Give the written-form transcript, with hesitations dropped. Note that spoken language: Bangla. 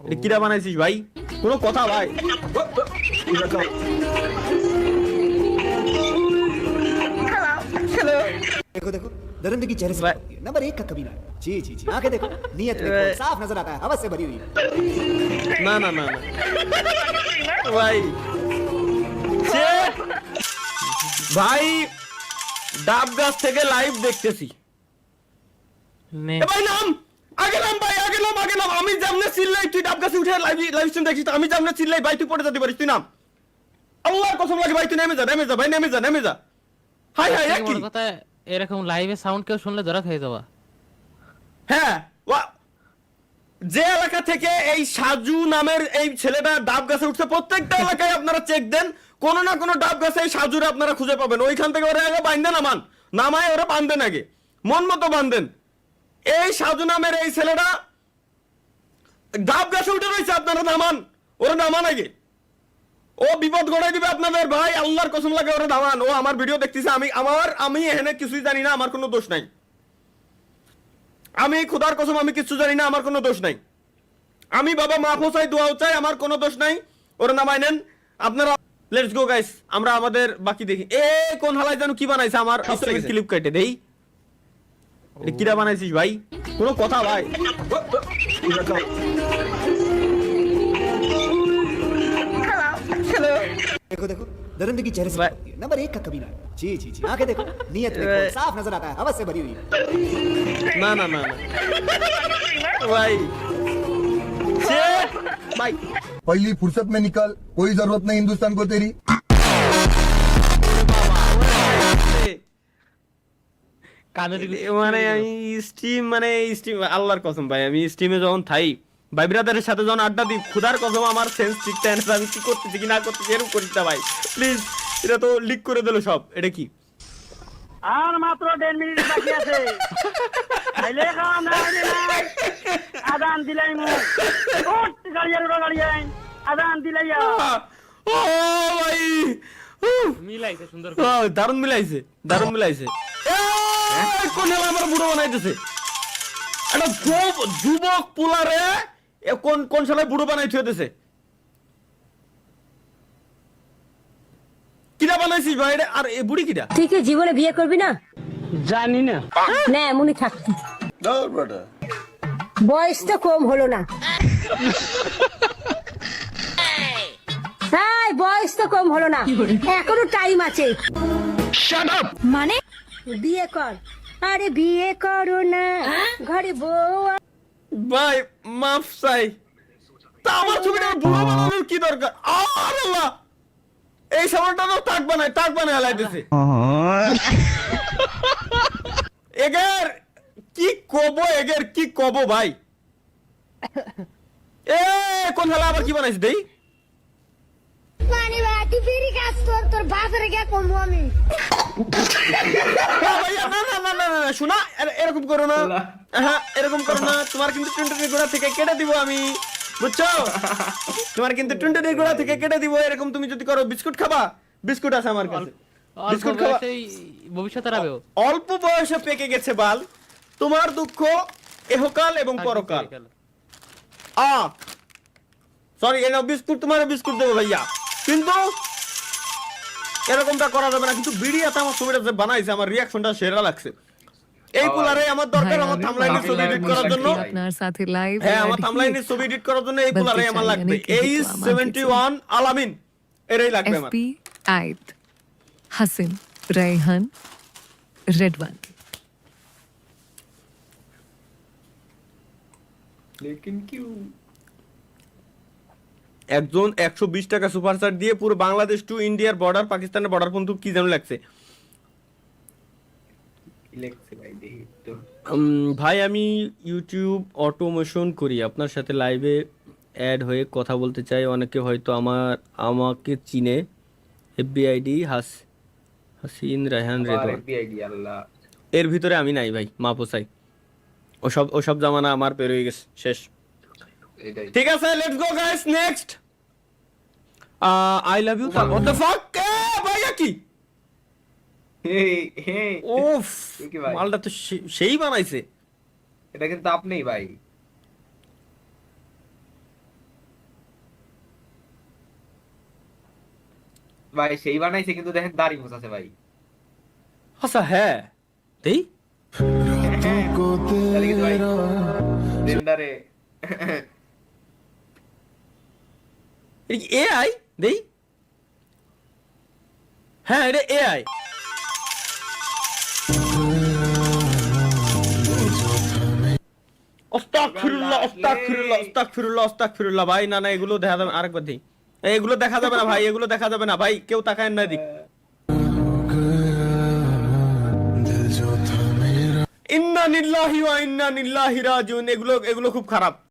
এটা কিরা বানাইছিস ভাই? কোনো কথা ভাই? देखो देखो दरिंदगी चेहरे से पकड़ती है। नंबर 1 का कमीना है। जी जी जी आंखें देखो नीयत देखो साफ नजर आता है हवस से भरी हुई है। না না না না ভাই, সে ভাই ডাব গাছ থেকে লাইভ দেখতেছি। এ ভাই নাম, আগে নাম ভাই, আগে নাম, আগে নাম। আমি যেমনে চিল্লাই তুই ডাব গাছে উঠে লাইভ স্ট্রিম দেখিস, আমি যেমনে চিল্লাই ভাই তুই পড়ে যেতে পারিস, তুই নাম। আল্লাহর কসম লাগে ভাই তুই নেমে যা, নেমে যা ভাই, নেমে যা, নেমে যা। হাই হাই কি কথা, এরকম লাইভে সাউন্ড কেউ শুনলে ধরা খেয়ে যাবা। হ্যাঁ, যে এলাকা থেকে এই সাজু নামের এই ছেলেটা ডাব গাছে উঠছে, প্রত্যেকটা এলাকায় আপনারা চেক দেন, কোন না কোন ডাব গাছে এই সাজুরে আপনারা খুঁজে পাবেন। ওইখান থেকে ওরা আগে বাঁধেন, নামায় ওরা বাঁধেন, আগে মন মতো বাঁধেন। এই সাজু নামের এই ছেলেটা ডাব গাছে উঠে রয়েছে, আপনারা নামান, ওরা নামান আগে। ও বিপদ গড়াই দিবে আপনাদের ভাই, আল্লাহর কসম লাগে ওরা নামান। ও আমার ভিডিও দেখতেছে, আমি এখানে কিছুই জানি না, আমার কোনো দোষ নাই। আমি খোদার কসম আমি কিছু জানি না, আমার কোনো দোষ নাই। আমি বাবা মাফও চাই, দোয়াও চাই, আমার কোনো দোষ নাই। ওরা নামাই নেন আপনারা। লেটস গো গাইস, আমরা আমাদের বাকি দেখি। এ কোন হালাই জানো কি বানাইছে? আমার ক্লিপ কেটে দেই। এটা কিরা বানাইছিস ভাই? কোনো কথা ভাই? देखो देखो दरिंदगी चेहरे से पकड़ती है। नंबर 1 का कमीना है। जी जी जी आंखें देखो नीयत देखो साफ नजर आता है हवस से भरी हुई है। না না না না ভাই, সে ভাই पहली फुर्सत में निकल, कोई जरूरत नहीं हिंदुस्तान को तेरी। মানে আমি স্ট্রিম আল্লাহর কসম ভাই, আমি স্ট্রিমে যখন থাই ভাই ব্রাদারের সাথে যখন আড্ডা দিই, খুদার কসম আমার সেন্স ঠিক থাকে না, আমি কি করতেছি কি না করতেছি এরকম করিস না ভাই প্লিজ। এটা তো লিক করে দিল সব। এটা কি? আর মাত্র 1.5 মিনিট বাকি আছে। খাইলে খাওয়া না হইলে নাই। আজান দিলাই মু ওট গাড়িয়ার গাড়ি আই আজান দিলাইয়া। ও ভাই মিলাইছে সুন্দর, দারুণ মিলাইছে, দারুণ মিলাইছে। কোন হেলা আমার বুড়ো বানাইতেছে? একটা যুবক পোলারে কোন কোন সালে বুড়ো বানাই থুয়েছে? কিরা বানাইছিস ভাই? আর এ বুড়ি কিরা? তুই কি জীবনে বিয়ে করবি না? জানি না। না এমনই থাকতি। বয়স তো কম হলো না। হ্যাঁ বয়স তো কম হলো না, এখনো টাইম আছে। মানে বিয়ে কর। আরে বিয়ে করো না, ঘরে বউ। ভাই মাফ চাই, তা আমার ছবিটা বুড়ো বানানোর কি দরকার? আর আল্লাহ, এই সামানটা তো টাক বানায় হালাইতেছে। এগের কি কব ভাই? এ কোন হালা আবার কি বানাইছে দেই? মানে বাটি ফিরি কাজ তোর বাজারে গিয়ে কমবো আমি। না শোনা, এরকম করো না। হ্যাঁ এরকম করো না, তোমার কিন্তু 20 গোড়া থেকে কেটে দিব আমি, বুঝছো? তোমার কিন্তু 20 গোড়া থেকে কেটে দিব। এরকম তুমি যদি করো, বিস্কুট খাবা? বিস্কুট আছে আমার কাছে, বিস্কুট খাবা। ভবিষ্যতে রাবেও অল্প বয়সে পেকে গেছে বাল, তোমার দুঃখ এহকাল এবং পরকাল। সরি, এই নাও বিস্কুট, তোমার বিস্কুট দেবো ভাইয়া, কিন্তু এরকমটা করা যাবে না। কিন্তু বিড়িয়াতে আমার ছবিটা যে বানাইছে, আমার রিয়াকশনটা সেরা লাগছে। এই পোলারে আমার দরকার, আমার থাম্বনেইলের ছবি এডিট করার জন্য। আপনার সাথে লাইভ, হ্যাঁ আমার থাম্বনেইলের ছবি এডিট করার জন্য এই পোলারে আমার লাগবে। এই 71 আলামিন এরই লাগবে আমার। এফপি আইত হাসিন রায়হান রেডওয়ান। লেকিন কিউ একজন 120 টাকা সুপার চার্ট দিয়ে পুরো বাংলাদেশ টু ইন্ডিয়ার বর্ডার, পাকিস্তানের বর্ডার পর্যন্ত কি যেন লাগছে। ভাই আমি ইউটিউব অটোমেশন করি, আপনার সাথে লাইভে অ্যাড হয়ে কথা বলতে চাই। অনেকে হয়তো আমাকে চিনে। এফবিআইডি হাসিন রায়হান রেদওয়ান। এর ভিতরে আমি নাই ভাই, মা পোসাই। ওসব জামানা আমার পের হয়ে গেছে, শেষ। ঠিক আছে, let's go guys, next. I love you. What the fuck? ভাইয়া কি? ওফ, মালটা তো সেই বানাইছে। এটা কিন্তু আপনিই ভাই। ভাই সেই বানাইছে কিন্তু দেখেন দাড়ি মোছাছে ভাই। আচ্ছা হ্যাঁ দেই তাহলে কিন্তু ভাই জেন্ডারে এটা কি এআই দেই? হ্যাঁ এটা এআই। আস্তাগফিরুল্লাহ আস্তাগফিরুল্লাহ আস্তাগফিরুল্লাহ আস্তাগফিরুল্লাহ ভাই না না এগুলো দেখা যাবে আরেকবার দেই। এগুলো দেখা যাবে না ভাই, এগুলো দেখা যাবে না ভাই, কেউ তাকায় না দিক। ইন্না লিল্লাহি ওয়া ইন্না ইলাইহি রাজিউন, এগুলো খুব খারাপ।